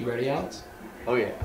You ready, Alex? Oh yeah.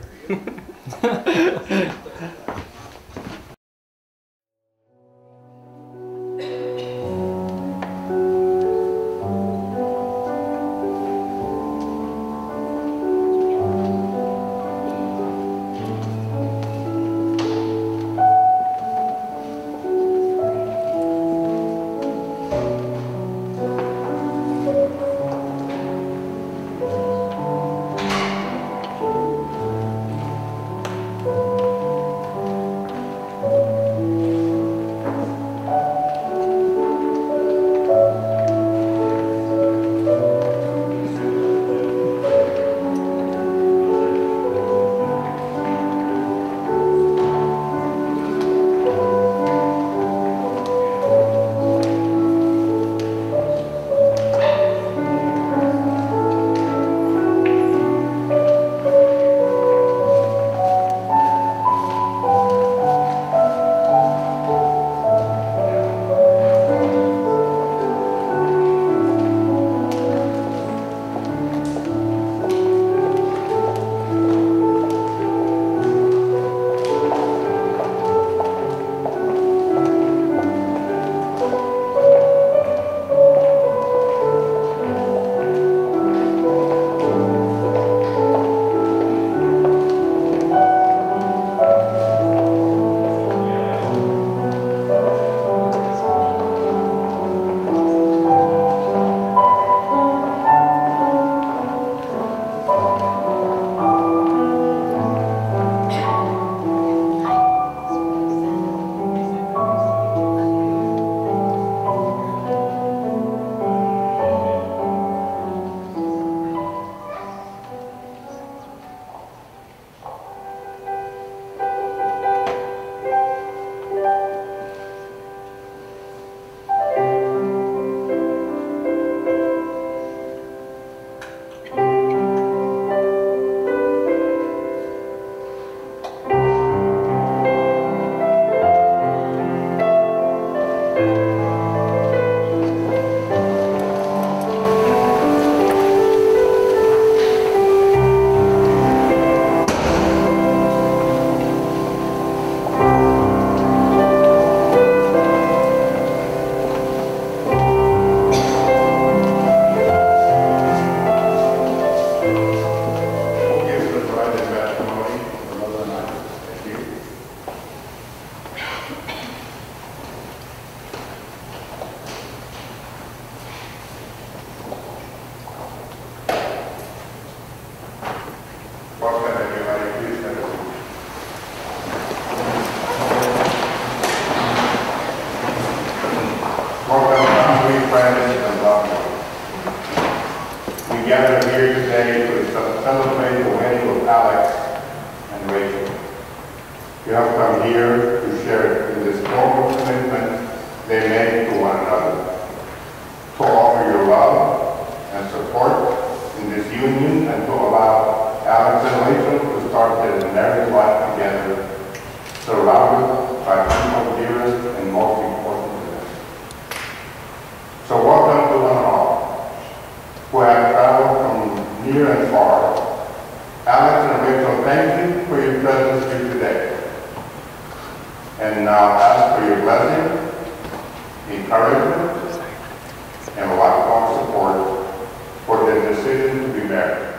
Gather here today to celebrate the wedding of Alex and Rachel. You have come here to share in this noble commitment they made to one another, to offer your love and support in this union and to allow Alex and Rachel to start their married life together, surrounded by people dearest and most important to them. So welcome to one and all who have traveled from near and far. Alex and Rachel, thank you for your presence here today. And now ask for your blessing, encouragement, and lifelong support for their decision to be married.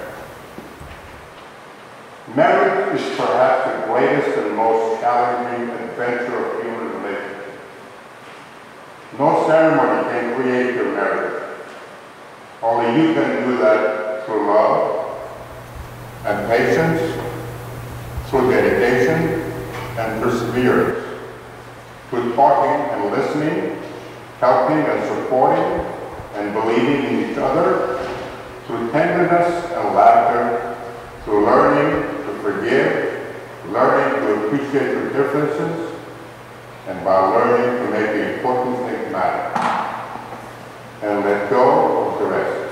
Marriage is perhaps the greatest and most challenging adventure of human relationship. No ceremony can create your marriage. Only you can do that through love and patience, through dedication and perseverance, through talking and listening, helping and supporting, and believing in each other, through tenderness and laughter, through learning to forgive, learning to appreciate your differences, and by learning to make the important things matter, and let go of the rest.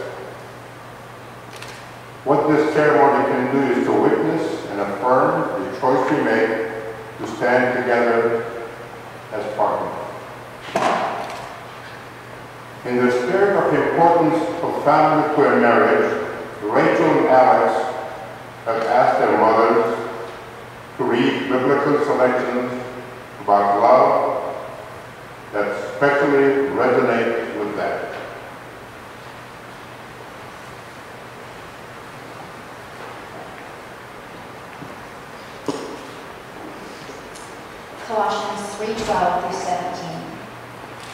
What this ceremony can do is to witness and affirm the choice we make to stand together as partners. In the spirit of the importance of family to a marriage, Rachel and Alex have asked their mothers to read biblical selections about love that especially resonate with them. Colossians 3:12 through 17.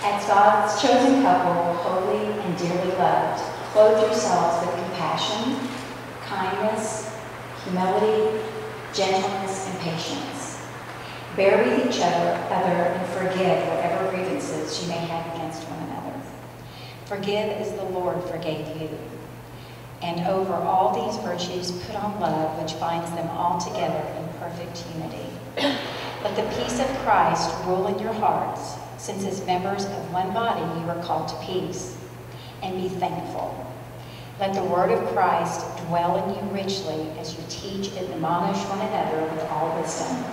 As God's chosen couple, holy and dearly loved, clothe yourselves with compassion, kindness, humility, gentleness, and patience. Bear with each other and forgive whatever grievances you may have against one another. Forgive as the Lord forgave you. And over all these virtues put on love, which binds them all together in perfect unity. Let the peace of Christ rule in your hearts, since as members of one body you are called to peace. And be thankful. Let the word of Christ dwell in you richly as you teach and admonish one another with all wisdom.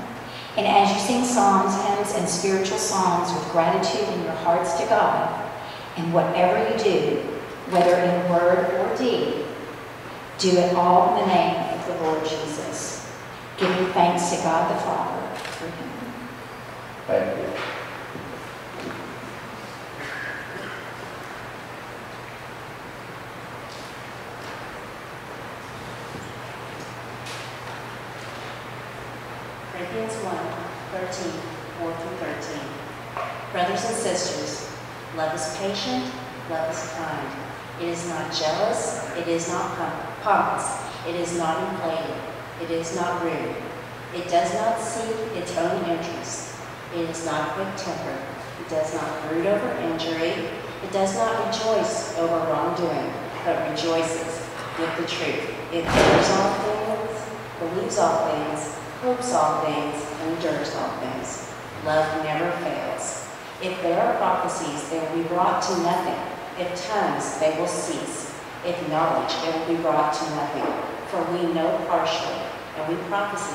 And as you sing psalms, hymns, and spiritual songs with gratitude in your hearts to God, and whatever you do, whether in word or deed, do it all in the name of the Lord Jesus, giving thanks to God the Father through him. Thank you. Philippians 1:13, 4 through 13. Brothers and sisters, love is patient, love is kind. It is not jealous, it is not pompous, it is not inflated, it is not rude. It does not seek its own interest. It is not quick-tempered. It does not brood over injury. It does not rejoice over wrongdoing, but rejoices with the truth. It bears all things, believes all things, hopes all things, endures all things. Love never fails. If there are prophecies, they will be brought to nothing. If tongues, they will cease. If knowledge, it will be brought to nothing. For we know partially, and we prophesy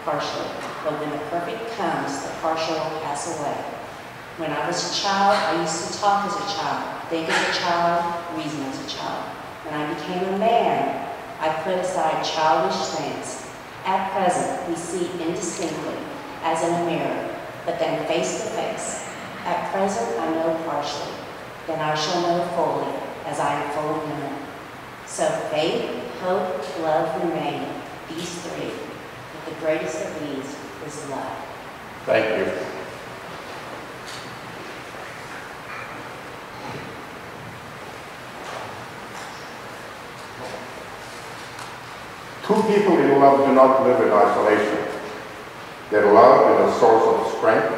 partially. But when the perfect comes, the partial will pass away. When I was a child, I used to talk as a child, think as a child, reason as a child. When I became a man, I put aside childish things. At present, we see indistinctly, as in a mirror, but then face to face. At present, I know partially. Then I shall know fully, as I am fully known. So faith, hope, love remain, these three. But the greatest of these is love. Thank you. Two people in love do not live in isolation. Their love is a source of strength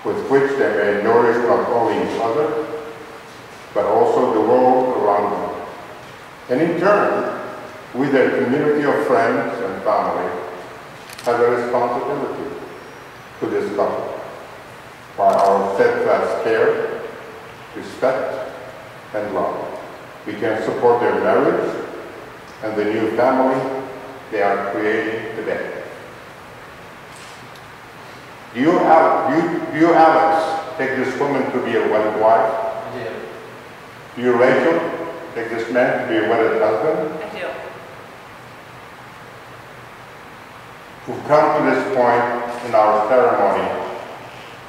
with which they may nourish not only each other, but also the world around them. And in turn, we, their community of friends and family, have a responsibility to this couple by our steadfast care, respect, and love. We can support their marriage and the new family they are creating today. Do you, Alex, take this woman to be a wedded wife? I do. Do you, Rachel, take this man to be a wedded husband? I do. We've come to this point in our ceremony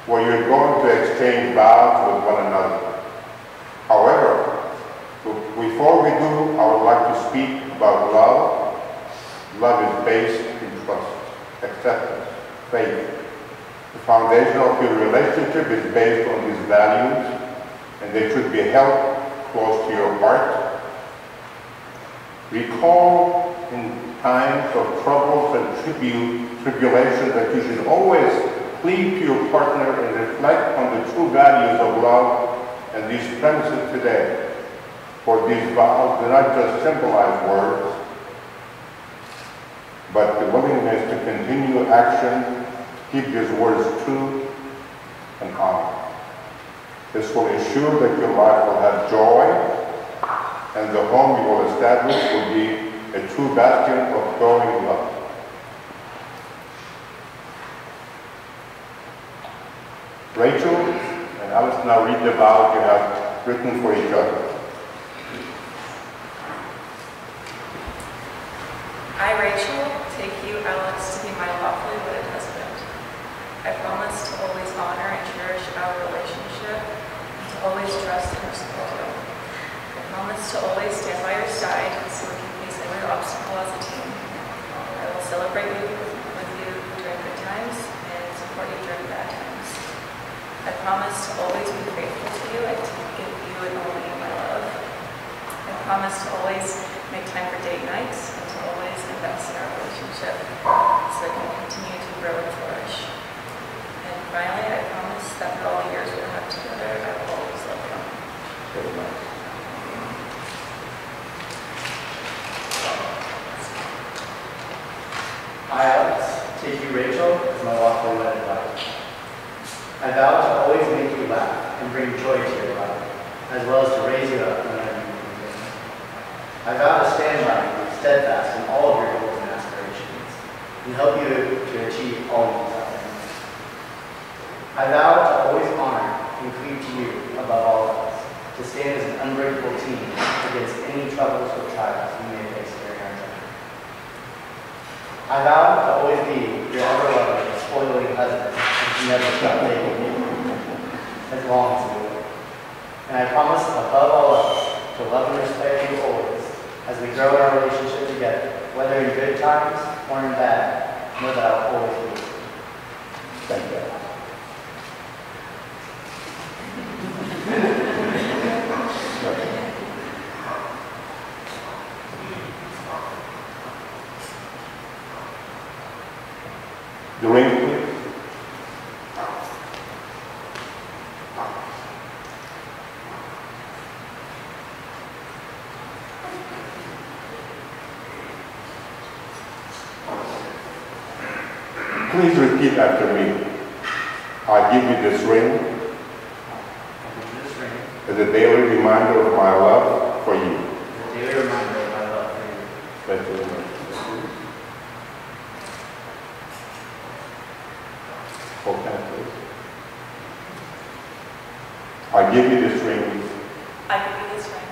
where you're going to exchange vows with one another. However, before we do, I would like to speak about love. Love is based in trust, acceptance, faith. The foundation of your relationship is based on these values, and they should be held close to your heart. Recall in times of troubles and tribulations that you should always cleave to your partner and reflect on the true values of love and these premises today. For these vows do not just symbolize words, but the willingness to continue action, keep these words true and honor. This will ensure that your life will have joy, and the home you will establish will be a true bastion of growing love. Rachel and Alice now read the vows you have written for each other. I I, Rachel, take you, Alex, to be my lawfully wedded husband. I promise to always honor and cherish our relationship and to always trust and respect you. I promise to always stand by your side so we can face every obstacle as a team. I will celebrate with you during good times and support you during bad times. I promise to always be faithful to you and to give you and only you my love. I promise to always make time for date nights and to always invest in our relationship so it can continue to grow and flourish. And finally, I promise that for all the years we'll have together, I will always love you. Very much. I, Alex, take you, Rachel, as my lawfully wedded wife. I vow to always make you laugh and bring joy to your life, as well as to raise you up whenever you need it. I vow to stand by you, steadfast in all of your goals and aspirations, and help you to achieve all you desire. I vow to always honor and cleave to you above all else, to stand as an unbreakable team against any troubles or trials you may face during our journey. I vow to always be your ever-loving, spoiling husband, and never stop dating you, as long as you live. And I promise, above all else, to love and respect you always, as we grow our relationship together, whether in good times or in bad, know that I will always be with you. Thank you. The ring, please. Please repeat after me. I give you this ring as a daily reminder of my love for you. A daily reminder of my love for you. Thank you very much. Hold that, please. I give you this ring I give you this ring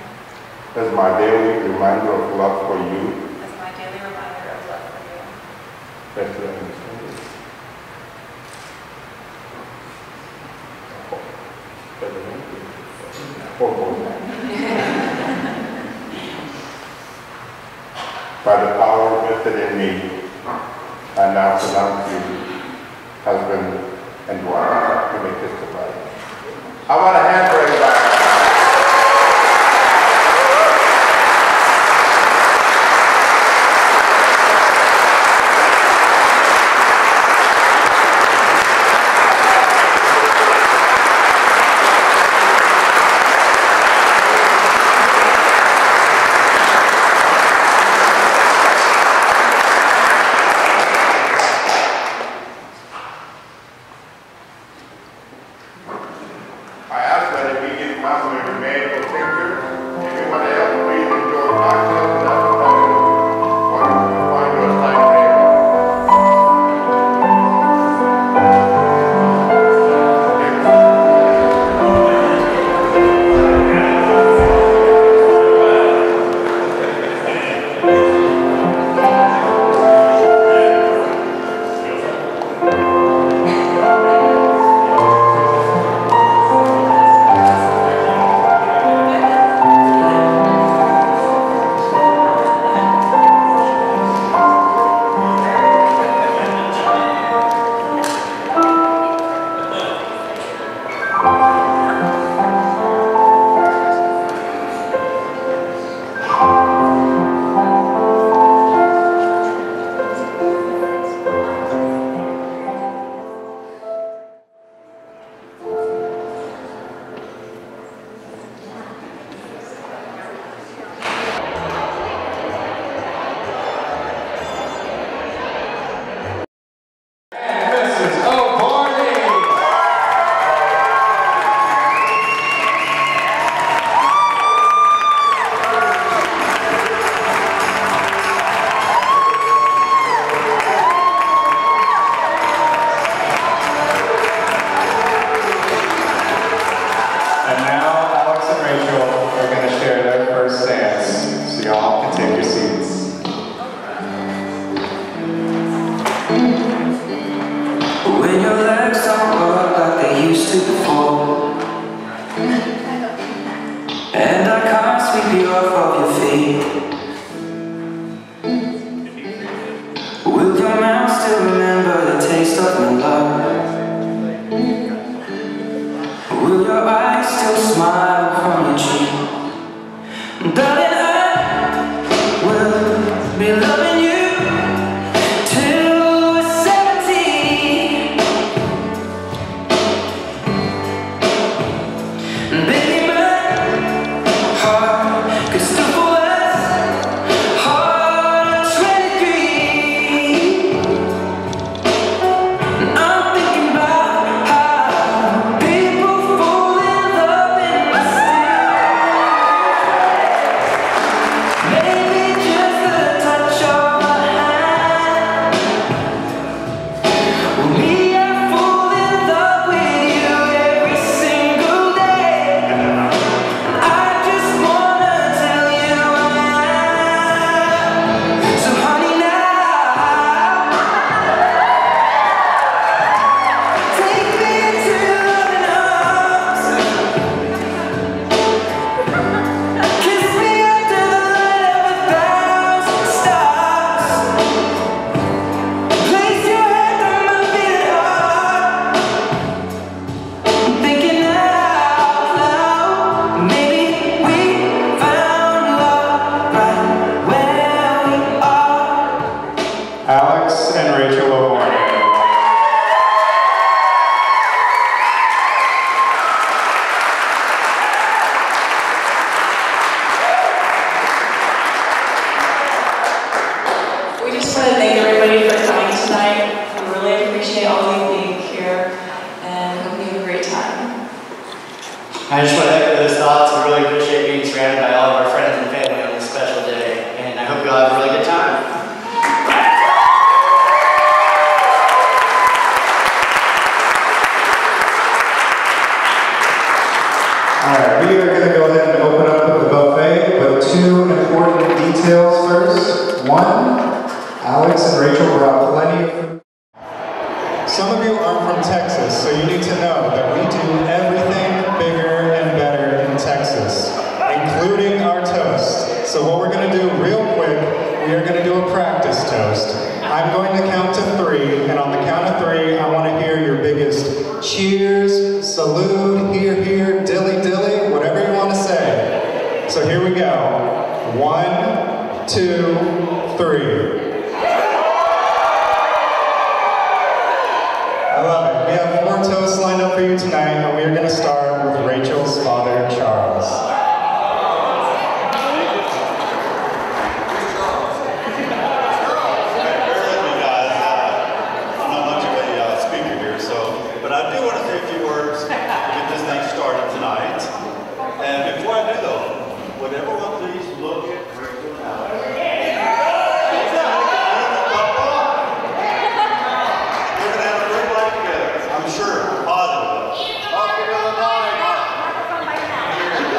as my daily reminder of love for you. as my daily reminder of love for you. Thank you very much. By the power vested in me, I now pronounce you husband and wife. You may testify. I want a hand for everybody. I ask that if we get possibly remain for picture, everyone else please enjoy cocktails and appetizers on your side table. and I can't sweep you off of your feet. Will your mouth still remember the taste of my love? Will your eyes still smile from your cheek? Darling, I will be loving you till we're 70. Baby, my heart could still fall as hard as 23. And I'm thinking about how people fall in love in mysterious. Maybe just the touch of my hand. Well, me, I fall in love with you every single day. I just wanna tell you I am. So honey, now take me into loving arms. Kiss me under the light of 1,000 stars. Place your hand on my beating heart. I'm thinking out loud. Maybe we found love right where we are. Alex and Rachel O'Born. We just want to thank everybody for coming tonight. We really appreciate all of you being here, and hope you have a great time. I just want to echo those thoughts. We really appreciate being surrounded by all of our friends and family on this special day, and I hope you all have a really good time. Alright, we are going to go ahead and open up the buffet, but two important details first. One, Alex and Rachel brought plenty of food. Some of you aren't from Texas, so you need to know that we do everything bigger and better in Texas, including our toast. So what we're going to do real quick, we are going to do a practice toast. I'm going to count to 3, and on the count of 3, I want to hear your biggest cheers, salute, hear, dilly dilly, whatever you want to say. So here we go. 1, 2, 3. I love it. We have 4 toasts lined up for you tonight, and we are going to start with Rachel's father, Charles. I'm not much of a speaker here, but I do want to say a few words to get this thing started tonight. And before I do though, would everyone please look at Rachel and Alex? We're going to have a great life together, I'm sure, positive.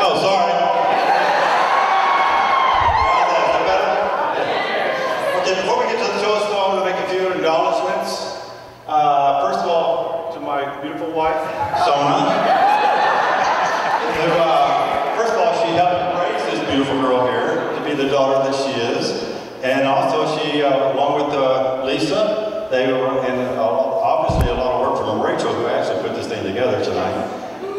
Oh, sorry. Is that better? Okay, before we get to the toast, I want to make a few acknowledgments. First of all, to my beautiful wife, Sona. First of all, she helped raise this beautiful girl here to be the daughter that she is. And also she, along with Lisa, they were in obviously a lot of work from Rachel, who actually put this thing together tonight.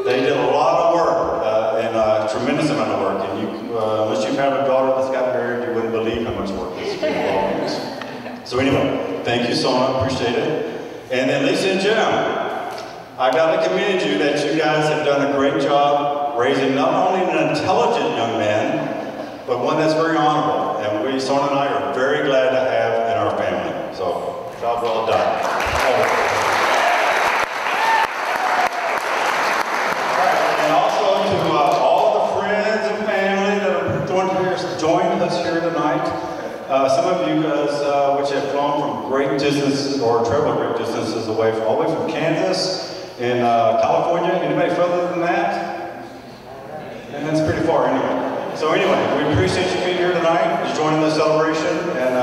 They did a lot of work, and a tremendous amount of work. And you, unless you've had a daughter that's got married, you wouldn't believe how much work this involves. So anyway, thank you, Sona, appreciate it. And then Lisa and Jim, I gotta commend you that you guys have done a great job raising not only an intelligent young man, but one that's very honorable. And we, Sona and I, are very glad to have in our family. So, job well done. And also to all the friends and family that are joined us here tonight. Some of you guys, which have flown from great distances or traveled great distances away, all the way from Kansas and California. Anybody further than that? And that's pretty far anyway. So anyway, we appreciate you being here tonight, just joining the celebration, and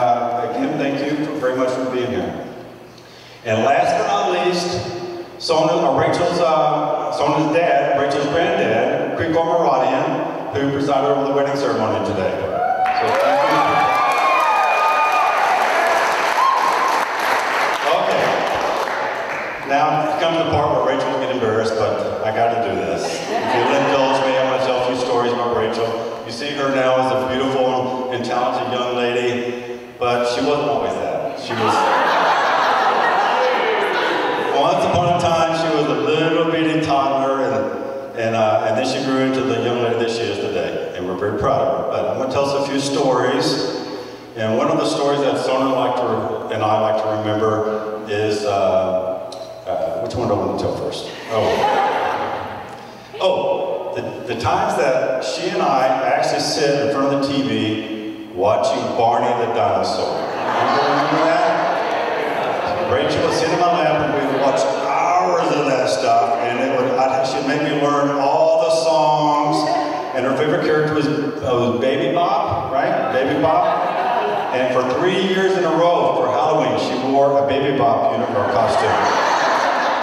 again, thank you very much for being here. And last but not least, Sona's dad, Rachel's granddad, Kriko Maradian, who presided over the wedding ceremony today. So thank you. Okay. Now comes the part where Rachel will get embarrassed, but I got to do this. If you'll indulge me, I'm going to tell a few stories about Rachel. You see her now as a beautiful and talented young lady, but she wasn't always that. She was... Once upon a time, she was a little bitty toddler, and then she grew into the young lady that she is today, and we're very proud of her. But I'm going to tell us a few stories, and one of the stories that Sona and I like to remember is, which one do I want to tell first? The times that she and I actually sit in front of the TV watching Barney the dinosaur. Remember that? Rachel would sit in my lap and we would watch hours of that stuff, and she'd make me learn all the songs, and her favorite character was Baby Bop, right? Baby Bop. And for 3 years in a row for Halloween, she wore a Baby Bop uniform costume.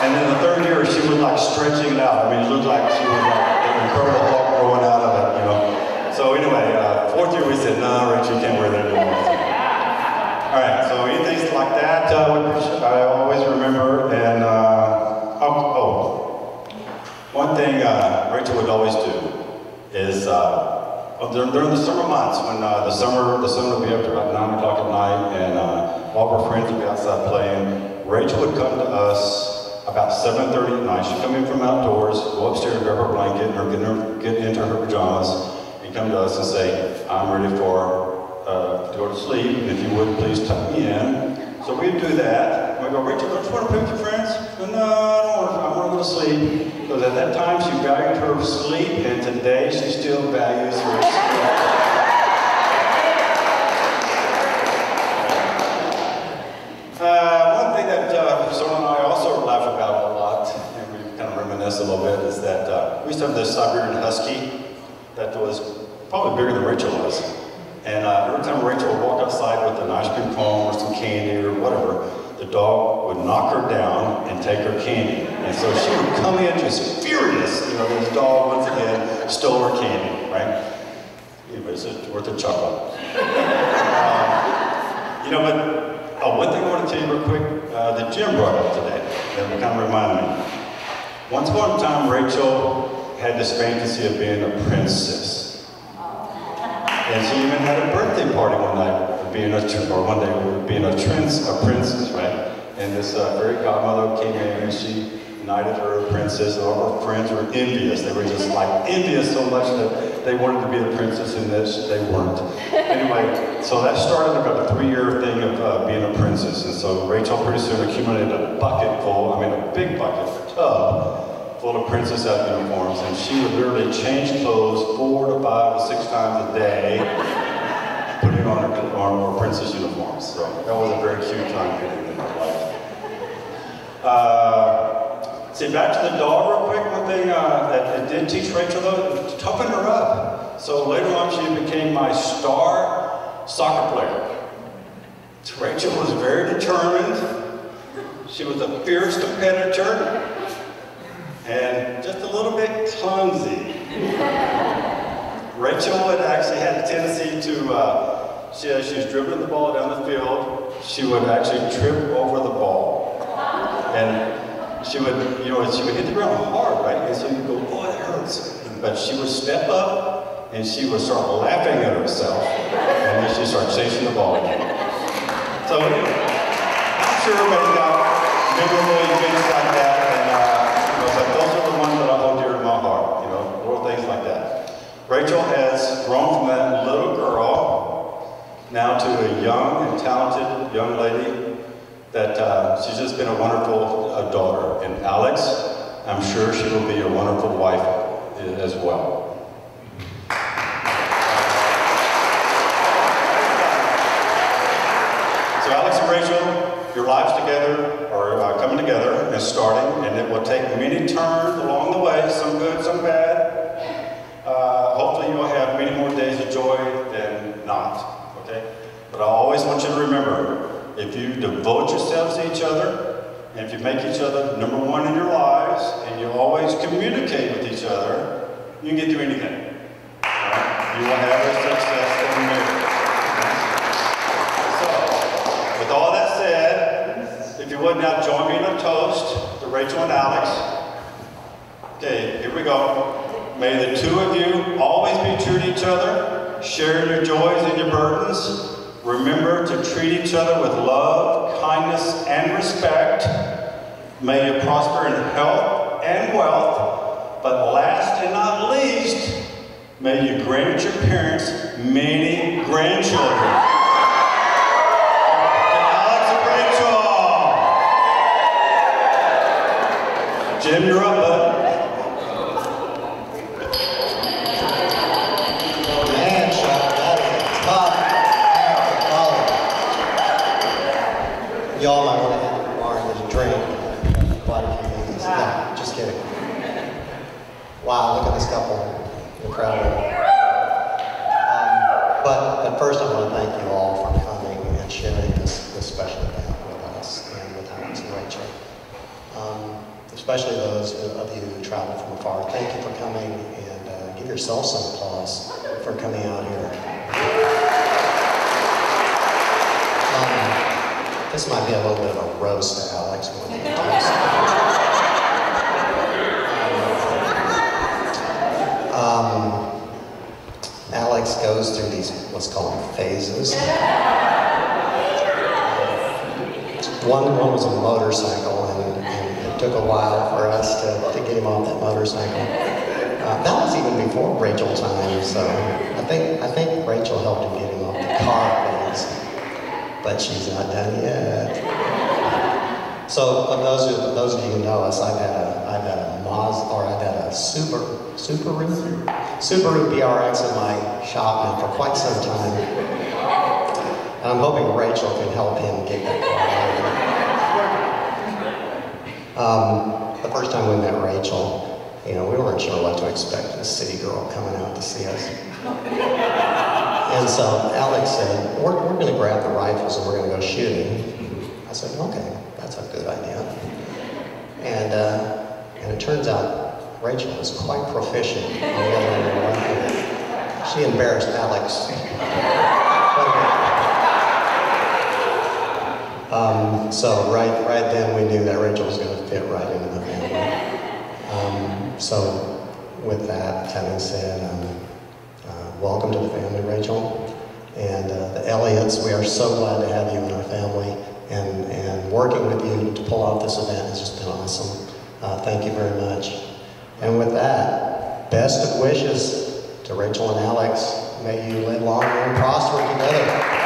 And then the third year, she was like stretching it out. I mean, it looked like she was like an incredible Hulk growing out of it, you know. So anyway, fourth year we said, no, Rachel, you can't wear that anymore. All right, so anything like that, I always remember. And one thing Rachel would always do is during the summer months, when the sun would be up to about 9 o'clock at night, and all of her friends would be outside playing, Rachel would come to us about 7:30 at night. She'd come in from outdoors, go upstairs, grab her blanket, or get into her pajamas, and come to us and say, I'm ready to go to sleep, and if you would, please tuck me in. So we'd do that. We'd go, Rachel, don't you want to play with your friends? No, I want to go to sleep. Because at that time, she valued her sleep, and today she still values her sleep. One thing that Sona and I also laugh about a lot, and we kind of reminisce a little bit, is that we used to have this Siberian Husky that was probably bigger than Rachel was. And every time Rachel would walk outside with an ice cream cone or some candy or whatever, the dog would knock her down and take her candy. And so she would come in just furious. You know, this dog once again stole her candy, right? Anyway, it's worth a chuckle. But one thing I want to tell you real quick, that Jim brought up today, that kind of reminded me. One time, Rachel had this fantasy of being a princess. And she even had a birthday party one night, being a princess, right? And this fairy godmother came in and she knighted her a princess, and all her friends were envious. They were just like envious so much that they wanted to be a princess and they weren't. Anyway, so that started about a 3-year thing of being a princess. And so Rachel pretty soon accumulated a big bucket, a tub full of princess outfit uniforms, and she would literally change clothes 4 to 5 to 6 times a day, putting on her princess uniforms. So that was a very cute time period in her life. See, back to the dog real quick, one thing that it did teach Rachel, though, to toughen her up. So later on, she became my star soccer player. Rachel was very determined. She was a fierce competitor, and just a little bit clumsy. Rachel had actually had a tendency to, as she was dribbling the ball down the field, she would actually trip over the ball. And she would hit the ground hard, right? And so you'd go, oh, that hurts. But she would step up, and she would start laughing at herself, and then she'd start chasing the ball again. So anyway, I'm sure everybody's got memorable events like that, and but those are the ones that I hold dear to my heart, little things like that. Rachel has grown from that little girl now to a young and talented young lady that she's just been a wonderful daughter. And Alex, I'm sure she will be a wonderful wife as well. So Alex and Rachel, your lives together are coming together and starting, and it will take many turns along the way, some good, some bad. Hopefully you'll have many more days of joy than not, okay? But I always want you to remember, if you devote yourselves to each other, and if you make each other number one in your lives, and you always communicate with each other, you can get through anything. All right? You will have a successful marriage. So, with all that said, if you would now join me in a toast to Rachel and Alex. Okay, here we go. May the two of you always be true to each other, sharing your joys and your burdens. Remember to treat each other with love, kindness, and respect. May you prosper in health and wealth. But last and not least, may you grant your parents many grandchildren. Alex and Rachel. Jim, you're up, bud. Man, Chuck, that is a tough act to follow. Y'all might want to have a bar and a drink. Quite a few things. No, just kidding. Wow, look at this couple. Incredible. But first I want to thank you all for coming and sharing this special event with us and with Alex and Rachel. Especially those of you who traveled from afar. Thank you for coming, and give yourself some applause for coming out here. This might be a little bit of a roast to Alex more than a roast. Alex goes through these, what's called phases. One was a motorcycle, and it took a while for us to get him off that motorcycle. That was even before Rachel's time, so I think Rachel helped him get him off the car phase, but she's not done yet. So, for those of you who know us, I've had a Subaru BRX in my shop now for quite some time. And I'm hoping Rachel can help him get that car out. The first time we met Rachel, we weren't sure what to expect, a city girl coming out to see us. And so Alex said, we're going to grab the rifles and we're going to go shooting. I said, okay, that's a good idea. And it turns out Rachel was quite proficient on the other end of the rifle. She embarrassed Alex. So right then we knew that Rachel was going to fit right into the family. So with that having said, welcome to the family, Rachel. And the Elliots, we are so glad to have you in our family. And working with you to pull off this event has just been awesome. Thank you very much. And with that, best of wishes to Rachel and Alex. May you live long and prosper together.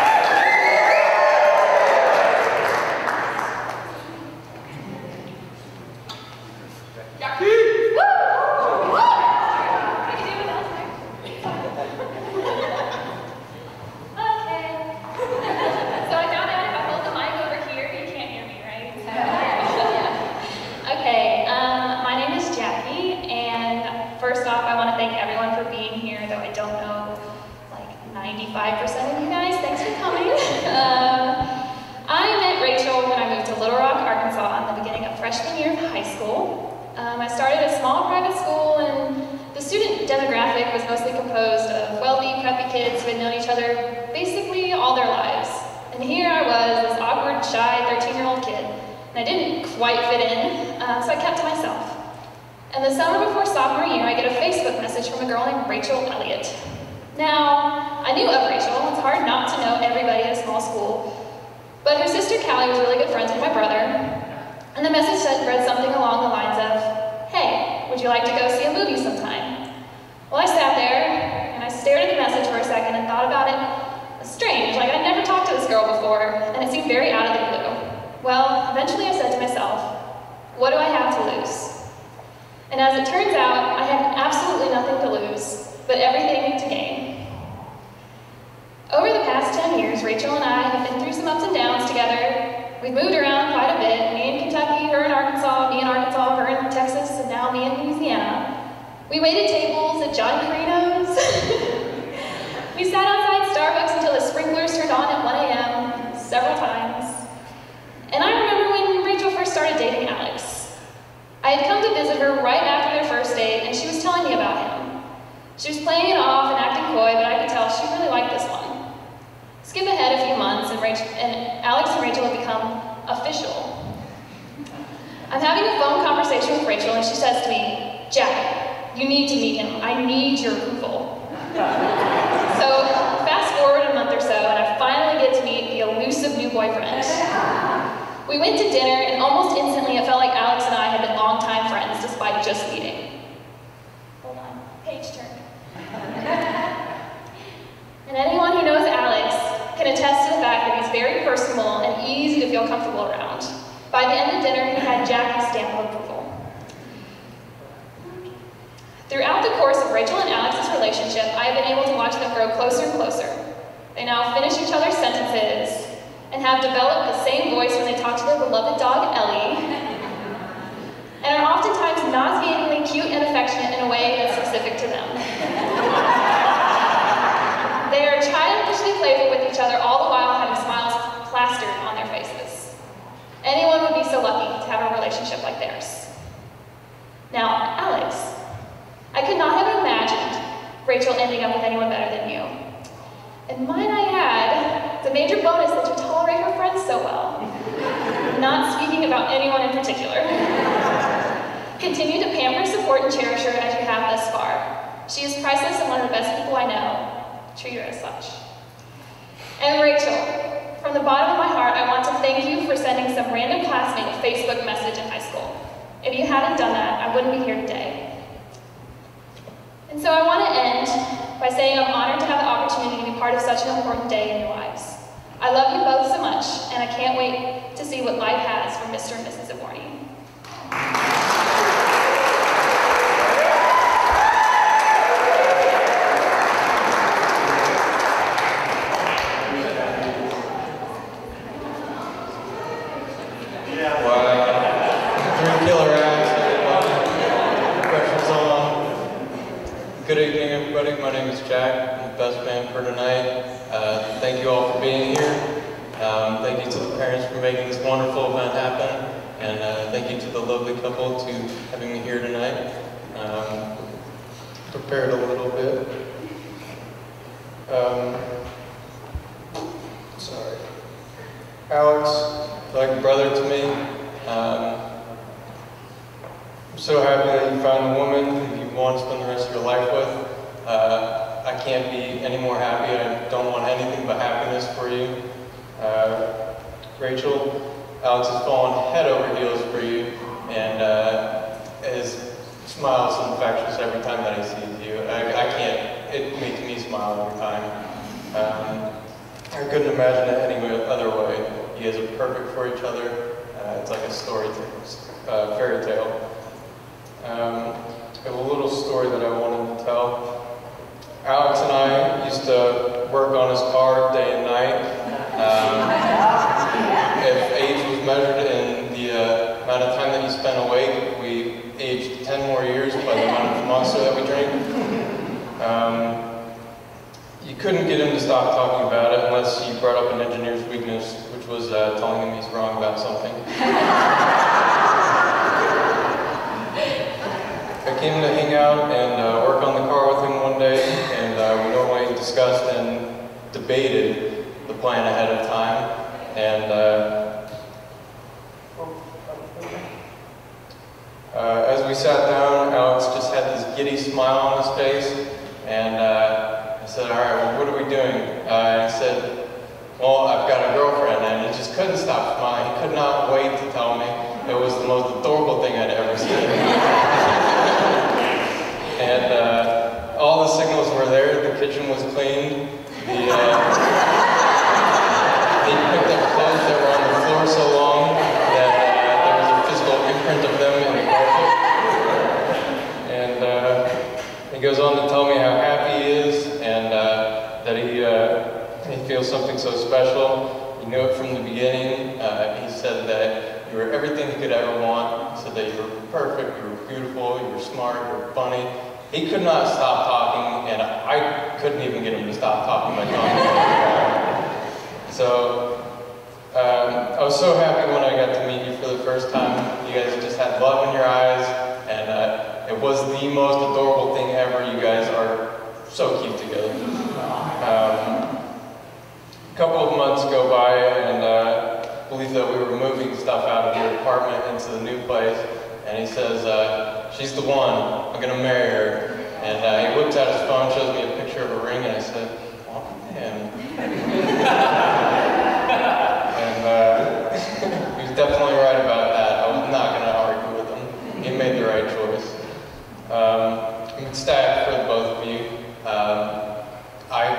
I had come to visit her right after their first date, and she was telling me about him. She was playing it off and acting coy, but I could tell she really liked this one. Skip ahead a few months, and Alex and Rachel have become official. I'm having a phone conversation with Rachel, and she says to me, "Jack, you need to meet him. I need your approval." So, fast forward a month or so, and I finally get to meet the elusive new boyfriend. We went to dinner, and almost instantly it felt like Alex and I had been longtime friends despite just meeting. Hold on, page turn. And anyone who knows Alex can attest to the fact that he's very personable and easy to feel comfortable around. By the end of dinner, he had Jackie's stamp of approval. Throughout the course of Rachel and Alex's relationship, I have been able to watch them grow closer and closer. They now finish each other's sentences and have developed the same voice when they talk to their beloved dog, Ellie, and are oftentimes nauseatingly cute and affectionate in a way that's specific to them. They are childishly playful with each other, all the while having smiles plastered on their faces. Anyone would be so lucky to have a relationship like theirs. Now, Alex, I could not have imagined Rachel ending up with anyone better than you. And might I add, the major bonus that you tolerate her friends so well. Not speaking about anyone in particular. Continue to pamper, support, and cherish her as you have thus far. She is priceless and one of the best people I know. Treat her as such. And Rachel, from the bottom of my heart, I want to thank you for sending some random classmate a Facebook message in high school. If you hadn't done that, I wouldn't be here today. And so I want to end by saying I'm honored to have the opportunity to be part of such an important day in your lives. I love you both so much, and I can't wait to see what life has for Mr. and Mrs. Zaborni. Good evening, everybody. My name is Jack. I'm the best man for tonight. Thank you all for being here. Thank you to the parents for making this wonderful event happen. And thank you to the lovely couple to having me here tonight. Prepared a little bit. Sorry. Alex, like a brother to me. I'm so happy that you found the woman that you want to spend the rest of your life with. I can't be any more happy. I don't want anything but happiness for you. Rachel, Alex has fallen head over heels for you, and his smile is infectious every time that he sees you. I can't, it makes me smile every time. I couldn't imagine it any other way. You guys are perfect for each other. It's like a story, fairy tale. I have a little story that I wanted to tell. Alex and I used to work on his car day and night. If age was measured in the amount of time that he spent awake, we aged 10 more years by the amount of Monster that we drank. You couldn't get him to stop talking about it unless you brought up an engineer's weakness, which was telling him he's wrong about something. I came to hang out and work on the car with him one day, and we normally discussed and debated the plan ahead of time. And as we sat down, Alex just had this giddy smile on his face, and I said, "All right, well, what are we doing?" He said, "Well, I've got a girlfriend," and he just couldn't stop smiling. He could not wait to tell me. It was the most adorable thing I'd ever seen. And all the signals were there. The kitchen was cleaned. He picked up clothes that were on the floor so long that there was a physical imprint of them in the carpet. And he goes on to tell me how happy he is, and that he feels something so special. He knew it from the beginning. He said that you were everything he could ever want. He said that you were perfect, you were beautiful, you were smart, you were funny. He could not stop talking, and I couldn't even get him to stop talking by talking. So, I was so happy when I got to meet you for the first time. You guys just had love in your eyes, and it was the most adorable thing ever. You guys are so cute together. A couple of months go by, and I believe that we were moving stuff out of the apartment into the new place, and he says, she's the one, I'm gonna marry her. And he whips out his phone, shows me a picture of a ring, and I said, oh man. And he was definitely right about that. I was not gonna argue with him. He made the right choice. I'm ecstatic for the both of you.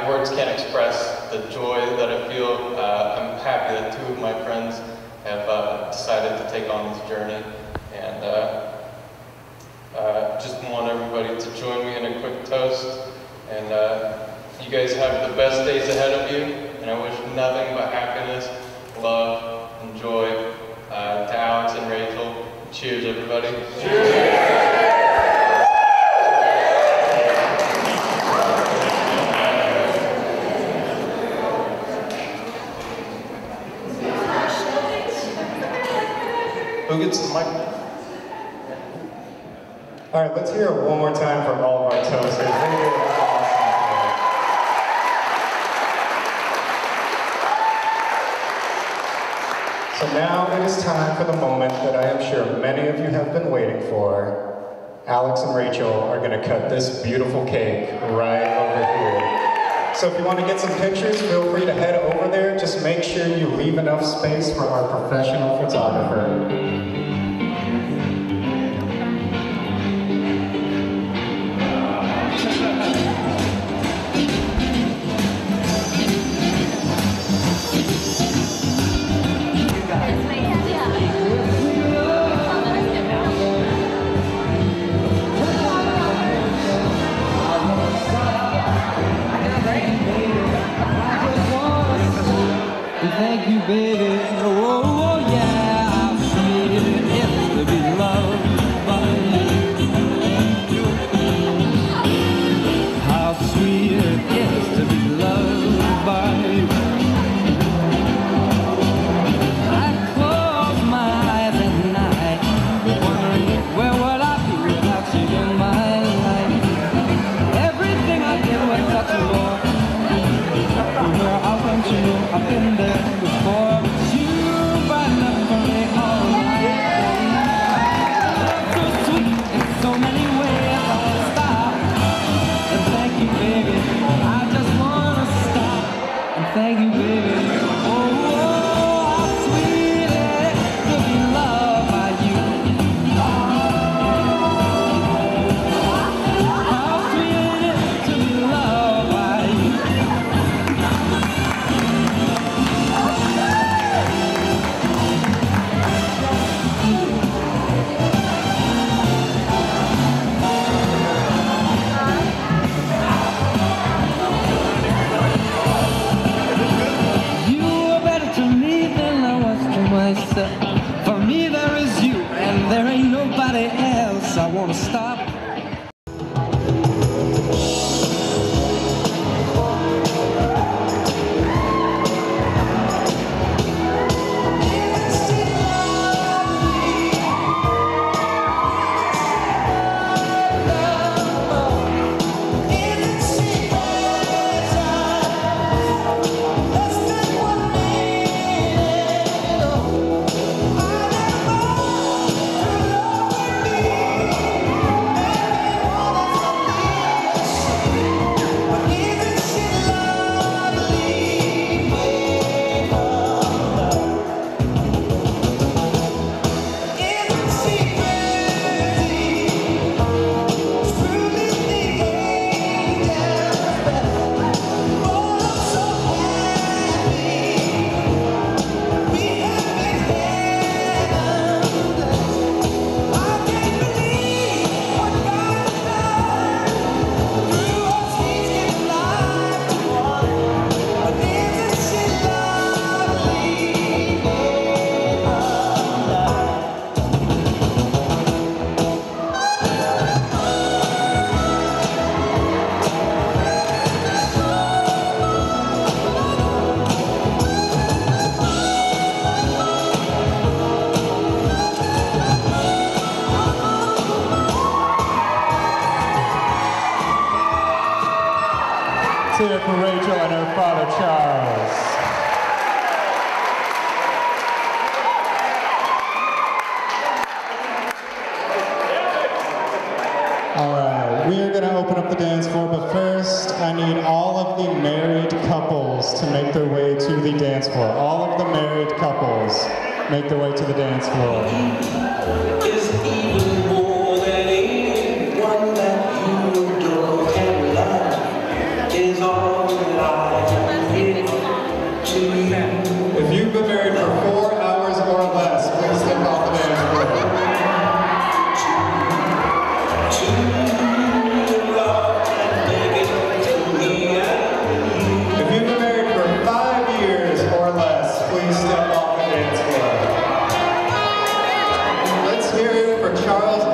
Words can't express the joy that I feel. I'm happy that two of my friends have decided to take on this journey, and just want everybody to join me in a quick toast. And you guys have the best days ahead of you, and I wish nothing but happiness, love, and joy to Alex and Rachel. Cheers, everybody. Cheers. Who gets the mic? All right, let's hear it one more time for all of our toasters. They did awesome today. So now it is time for the moment that I am sure many of you have been waiting for. Alex and Rachel are going to cut this beautiful cake right over here. So if you want to get some pictures, feel free to head over there. Just make sure you leave enough space for our professional photographer. Thank you, baby. Oh, oh, yeah, how sweet it is to be loved by you. How sweet it is to be loved by you. I close my eyes at night, wondering where would I be without you in my life. Everything I did was such a bore. Where I want you, I've been there before, but you Let's hear it for Rachel and her father, Charles. All right, we are going to open up the dance floor, but first I need all of the married couples to make their way to the dance floor. All of the married couples make their way to the dance floor. Is even more than anyone that you adore and love is all that I give to you. If you've been married for 4 hours or less, please step off the dance floor. If you've been married for 5 years or less, please step off the dance floor. Let's hear it for Charles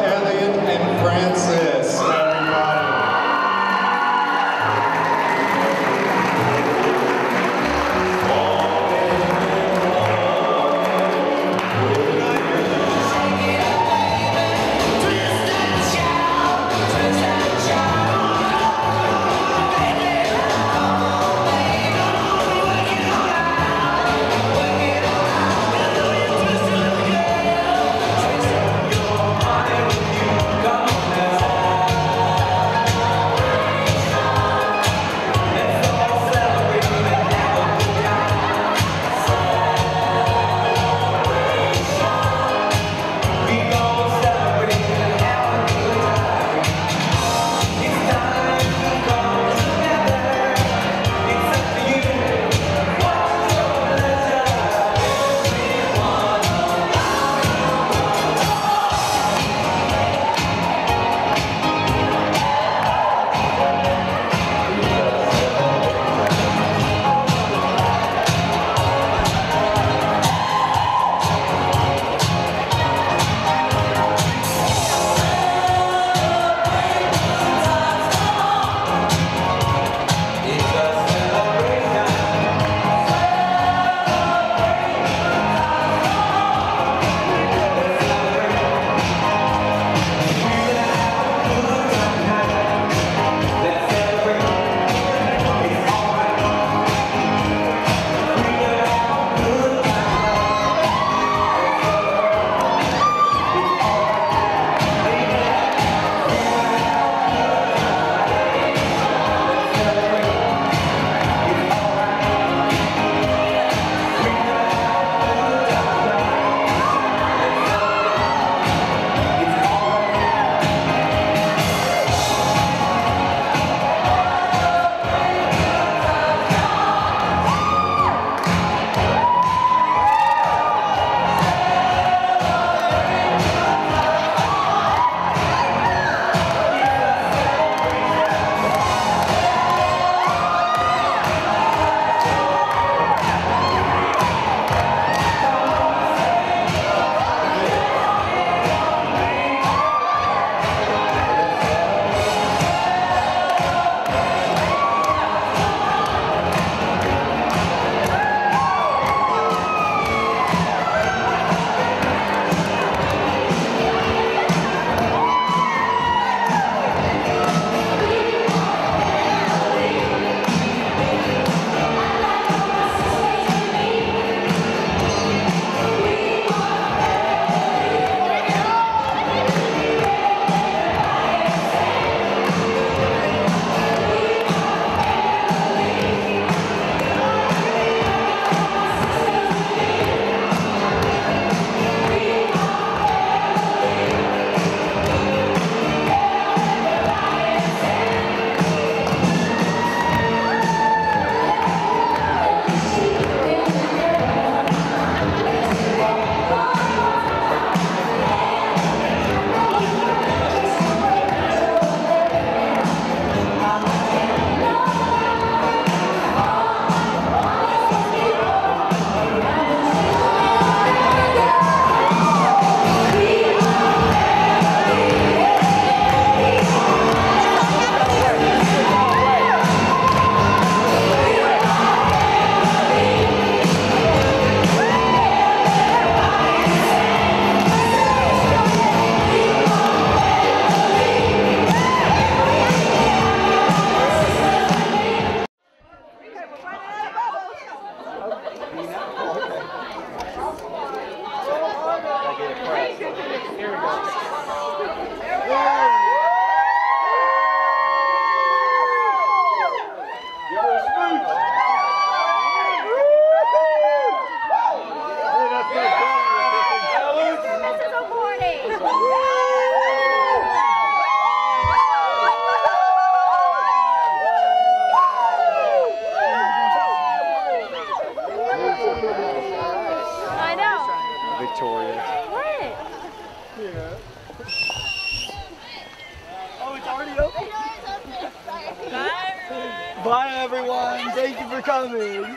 I know. Victoria. What? Yeah. Oh, it's already open? Bye, everyone. Bye, everyone. Thank you for coming.